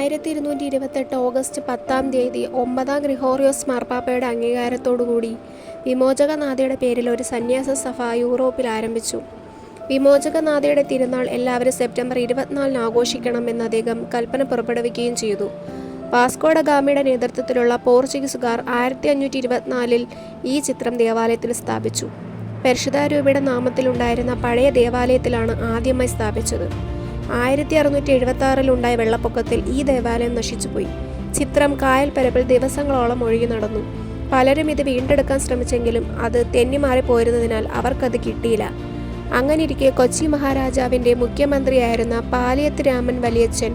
1228 August 10 9 Gregorios മാർപ്പാപ്പയുടെ അംഗീകാരത്തോടുകൂടി വിമോചകനാഥയുടെ പേരിൽ ഒരു സന്യാസ സഭ യൂറോപ്പിൽ ആരംഭിച്ചു. വിമോചകനാഥയുടെ തിരുനാൾ എല്ലാവരും സെപ്റ്റംബർ 24 ആഘോഷിക്കണമെന്ന് അദ്ദേഹം കൽപ്പന പുറപ്പെടുവിക്കുകയും ചെയ്തു. വാസ്കോ ഡ ഗാമയുടെ നേതൃത്വത്തിലുള്ള പോർച്ചുഗീസുകാർ 1524 ഈ ചിത്രം ദേവാലയത്തിൽ സ്ഥാപിച്ചു. പരിശുദ്ധരൂപയുടെ നാമത്തിലുണ്ടായിരുന്ന പഴയ ദേവാലയത്തിലാണ് ആദ്യമായി സ്ഥാപിച്ചത്. 1676 ഉണ്ടായ വെള്ളപ്പൊക്കത്തിൽ ഈ ദേവാലയം നശിച്ചുപോയി. ചിത്രം കായൽ പരപ്പിൽ ദിവസങ്ങളോളം ഒഴുകി നടന്നു. പലരും ഇത് വീണ്ടെടുക്കാൻ ശ്രമിച്ചെങ്കിലും അത് തെന്നിമാറി പോയിരുന്നതിനാൽ അവർക്കത് കിട്ടിയില്ല. അങ്ങനെയിരിക്കെ കൊച്ചി മഹാരാജാവിൻ്റെ മുഖ്യമന്ത്രിയായിരുന്ന പാലിയത്ത് രാമൻ വലിയച്ഛൻ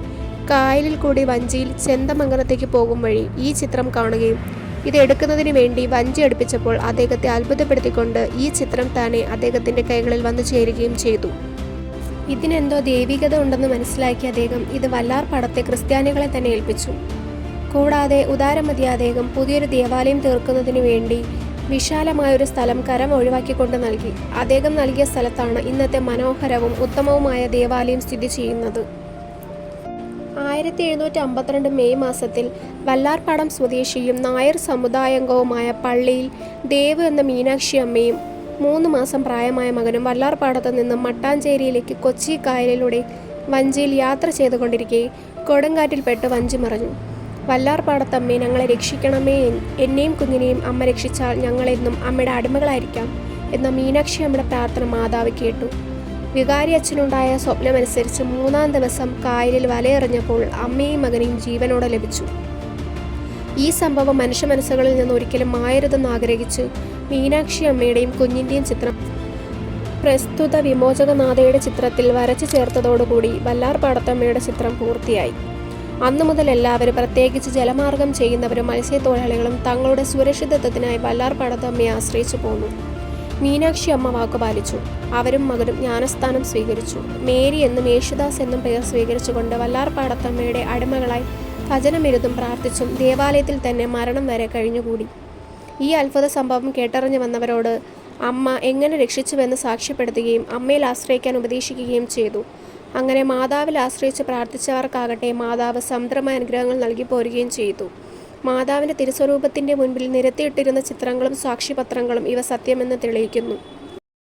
കായലിൽ കൂടി വഞ്ചിയിൽ ചെന്തമംഗലത്തേക്ക് പോകും വഴി ഈ ചിത്രം കാണുകയും ഇത് എടുക്കുന്നതിന് വേണ്ടി വഞ്ചി അടുപ്പിച്ചപ്പോൾ അദ്ദേഹത്തെ അത്ഭുതപ്പെടുത്തിക്കൊണ്ട് ഈ ചിത്രം തന്നെ അദ്ദേഹത്തിൻ്റെ കൈകളിൽ വന്നു ചേരുകയും ചെയ്തു. ഇതിനെന്തോ ദൈവികത ഉണ്ടെന്ന് മനസ്സിലാക്കിയ അദ്ദേഹം ഇത് വല്ലാർപാടത്തെ ക്രിസ്ത്യാനികളെ തന്നെ ഏൽപ്പിച്ചു. കൂടാതെ ഉദാരമതിയ അദ്ദേഹം പുതിയൊരു ദേവാലയം തീർക്കുന്നതിന് വേണ്ടി വിശാലമായൊരു സ്ഥലം കരം ഒഴിവാക്കിക്കൊണ്ട് നൽകി. അദ്ദേഹം നൽകിയ സ്ഥലത്താണ് ഇന്നത്തെ മനോഹരവും ഉത്തമവുമായ ദേവാലയം സ്ഥിതി ചെയ്യുന്നത്. 1752 മെയ് മാസത്തിൽ വല്ലാർപാടം സ്വദേശിയും നായർ സമുദായാംഗവുമായ പള്ളിയിൽ ദേവ് എന്ന മീനാക്ഷി അമ്മയും 3 മാസം പ്രായമായ മകനും വല്ലാർപാടത്ത് നിന്നും മട്ടാഞ്ചേരിയിലേക്ക് കൊച്ചി കായലിലൂടെ വഞ്ചിയിൽ യാത്ര ചെയ്തുകൊണ്ടിരിക്കെ കൊടുങ്കാറ്റിൽപ്പെട്ട് വഞ്ചി മറിഞ്ഞു. വല്ലാർപാടത്തമ്മേ, ഞങ്ങളെ രക്ഷിക്കണമേ, എന്നെയും കുഞ്ഞിനെയും അമ്മ രക്ഷിച്ചാൽ ഞങ്ങളെന്നും അമ്മയുടെ അടിമകളായിരിക്കാം എന്ന മീനാക്ഷി അമ്മയുടെ പ്രാർത്ഥന മാതാവ് കേട്ടു. വികാരി അച്ഛനുണ്ടായ സ്വപ്നമനുസരിച്ച് 3-ാം ദിവസം കായലിൽ വലയെറിഞ്ഞപ്പോൾ അമ്മയും മകനെയും ജീവനോടെ ലഭിച്ചു. ഈ സംഭവം മനുഷ്യ മനസ്സുകളിൽ നിന്ന് ഒരിക്കലും മായരുതെന്ന് ആഗ്രഹിച്ച് മീനാക്ഷി അമ്മയുടെയും കുഞ്ഞിൻ്റെയും ചിത്രം പ്രസ്തുത വിമോചകനാഥയുടെ ചിത്രത്തിൽ വരച്ചു ചേർത്തതോടുകൂടി വല്ലാർപാടത്തമ്മയുടെ ചിത്രം പൂർത്തിയായി. അന്നു മുതൽ എല്ലാവരും, പ്രത്യേകിച്ച് ജലമാർഗം ചെയ്യുന്നവരും മത്സ്യത്തൊഴിലാളികളും തങ്ങളുടെ സുരക്ഷിതത്വത്തിനായി വല്ലാർപാടത്തമ്മയെ ആശ്രയിച്ചു പോന്നു. മീനാക്ഷി അമ്മ വാക്കുപാലിച്ചു. അവരും മകനും ജ്ഞാനസ്ഥാനം സ്വീകരിച്ചു. മേരി എന്നും യേശുദാസ് എന്നും പേർ സ്വീകരിച്ചുകൊണ്ട് വല്ലാർപാടത്തമ്മയുടെ അടിമകളായി ഭജനമിരുതും പ്രാർത്ഥിച്ചും ദേവാലയത്തിൽ തന്നെ മരണം വരെ കഴിഞ്ഞുകൂടി. ഈ അത്ഭുത സംഭവം കേട്ടറിഞ്ഞു വന്നവരോട് അമ്മ എങ്ങനെ രക്ഷിച്ചുവെന്ന് സാക്ഷ്യപ്പെടുത്തുകയും അമ്മയിൽ ആശ്രയിക്കാൻ ഉപദേശിക്കുകയും ചെയ്തു. അങ്ങനെ മാതാവിൽ ആശ്രയിച്ച് പ്രാർത്ഥിച്ചവർക്കാകട്ടെ മാതാവ് സമൃദ്ധമായ അനുഗ്രഹങ്ങൾ നൽകി പോരുകയും ചെയ്തു. മാതാവിൻ്റെ തിരുസ്വരൂപത്തിൻ്റെ മുൻപിൽ നിരത്തിയിട്ടിരുന്ന ചിത്രങ്ങളും സാക്ഷ്യപത്രങ്ങളും ഇവ സത്യമെന്ന് തെളിയിക്കുന്നു.